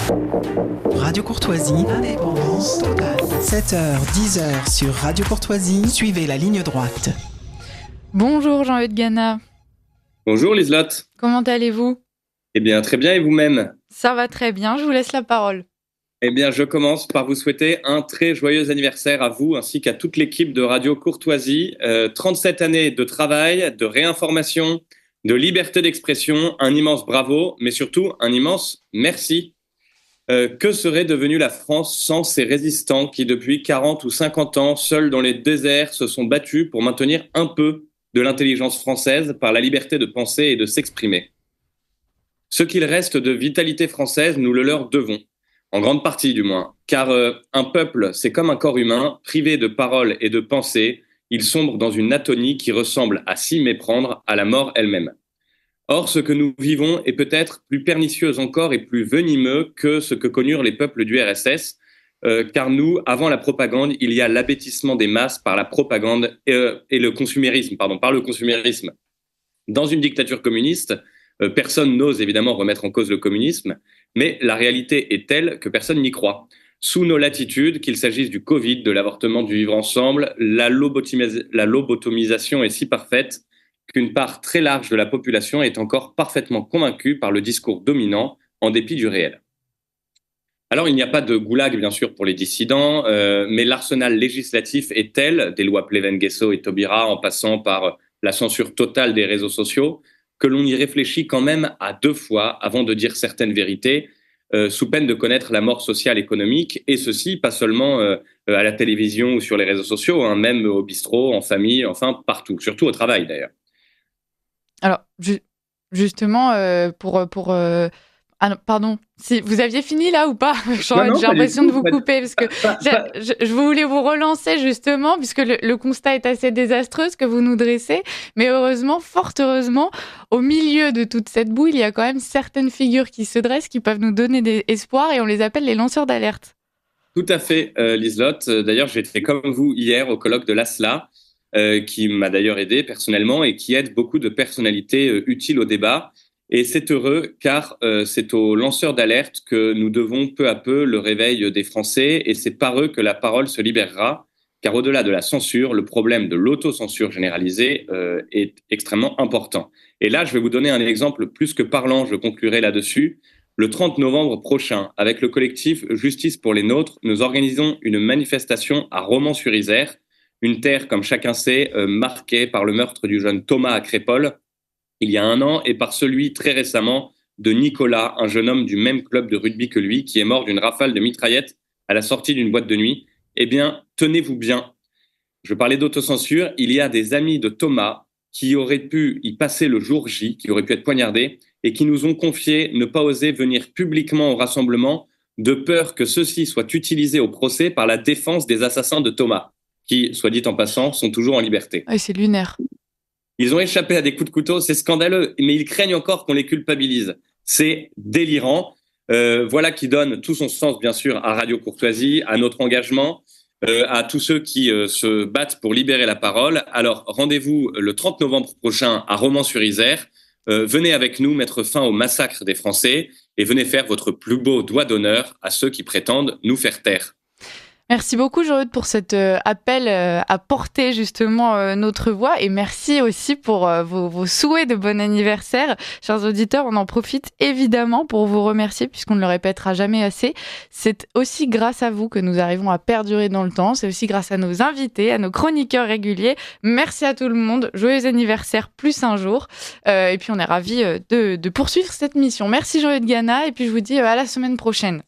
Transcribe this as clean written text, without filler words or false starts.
Radio Courtoisie, indépendance totale. 7h, 10h sur Radio Courtoisie, suivez la ligne droite. Bonjour Jean-Eudes Gana. Bonjour Liselotte. Comment allez-vous ? Eh bien, très bien, et vous-même ? Ça va très bien, je vous laisse la parole. Eh bien, je commence par vous souhaiter un très joyeux anniversaire à vous ainsi qu'à toute l'équipe de Radio Courtoisie. 37 années de travail, de réinformation, de liberté d'expression, un immense bravo, mais surtout un immense merci. Que serait devenue la France sans ces résistants qui, depuis 40 ou 50 ans, seuls dans les déserts, se sont battus pour maintenir un peu de l'intelligence française par la liberté de penser et de s'exprimer. Ce qu'il reste de vitalité française, nous le leur devons, en grande partie du moins, car un peuple, c'est comme un corps humain, privé de parole et de pensée, il sombre dans une atonie qui ressemble à s'y méprendre à la mort elle-même. Or, ce que nous vivons est peut-être plus pernicieux encore et plus venimeux que ce que connurent les peuples du RSS, car nous, avant la propagande, il y a l'abêtissement des masses par la propagande et le consumérisme, par le consumérisme. Dans une dictature communiste, personne n'ose évidemment remettre en cause le communisme, mais la réalité est telle que personne n'y croit. Sous nos latitudes, qu'il s'agisse du Covid, de l'avortement, du vivre ensemble, la lobotomisation est si parfaite qu'une part très large de la population est encore parfaitement convaincue par le discours dominant, en dépit du réel. Alors, il n'y a pas de goulag, bien sûr, pour les dissidents, mais l'arsenal législatif est tel, des lois Pleven-Guesso et Taubira, en passant par la censure totale des réseaux sociaux, que l'on y réfléchit quand même à 2 fois avant de dire certaines vérités, sous peine de connaître la mort sociale économique, et ceci pas seulement à la télévision ou sur les réseaux sociaux, hein, même au bistrot, en famille, enfin partout, surtout au travail d'ailleurs. Alors, justement, Ah non, pardon, si vous aviez fini là ou pas ? J'ai l'impression de vous couper parce que je voulais vous relancer justement puisque le constat est assez désastreux ce que vous nous dressez, mais heureusement, fort heureusement, au milieu de toute cette boue, il y a quand même certaines figures qui se dressent, qui peuvent nous donner des espoirs et on les appelle les lanceurs d'alerte. Tout à fait, Liselotte. D'ailleurs, j'étais comme vous hier au colloque de l'ASLA, qui m'a d'ailleurs aidé personnellement et qui aide beaucoup de personnalités utiles au débat. Et c'est heureux car c'est aux lanceurs d'alerte que nous devons peu à peu le réveil des Français et c'est par eux que la parole se libérera car au-delà de la censure, le problème de l'autocensure généralisée est extrêmement important. Et là, je vais vous donner un exemple plus que parlant, je conclurai là-dessus. Le 30 novembre prochain, avec le collectif Justice pour les Nôtres, nous organisons une manifestation à Romans-sur-Isère, une terre, comme chacun sait, marquée par le meurtre du jeune Thomas à Crépol, il y a 1 an, et par celui très récemment de Nicolas, un jeune homme du même club de rugby que lui, qui est mort d'une rafale de mitraillettes à la sortie d'une boîte de nuit. Eh bien, tenez-vous bien. Je parlais d'autocensure. Il y a des amis de Thomas qui auraient pu y passer le jour J, qui auraient pu être poignardés, et qui nous ont confié ne pas oser venir publiquement au rassemblement de peur que ceux-ci soient utilisés au procès par la défense des assassins de Thomas, qui, soit dit en passant, sont toujours en liberté. Oui, c'est lunaire. Ils ont échappé à des coups de couteau, c'est scandaleux, mais ils craignent encore qu'on les culpabilise. C'est délirant. Voilà qui donne tout son sens, bien sûr, à Radio Courtoisie, à notre engagement, à tous ceux qui se battent pour libérer la parole. Alors, rendez-vous le 30 novembre prochain à Romans-sur-Isère. Venez avec nous mettre fin au massacre des Français et venez faire votre plus beau doigt d'honneur à ceux qui prétendent nous faire taire. Merci beaucoup Jean-Eudes pour cet appel à porter justement notre voix et merci aussi pour vos souhaits de bon anniversaire. Chers auditeurs, on en profite évidemment pour vous remercier puisqu'on ne le répétera jamais assez. C'est aussi grâce à vous que nous arrivons à perdurer dans le temps. C'est aussi grâce à nos invités, à nos chroniqueurs réguliers. Merci à tout le monde. Joyeux anniversaire plus un jour. Et puis on est ravis de poursuivre cette mission. Merci Jean-Eudes Gana et puis je vous dis à la semaine prochaine.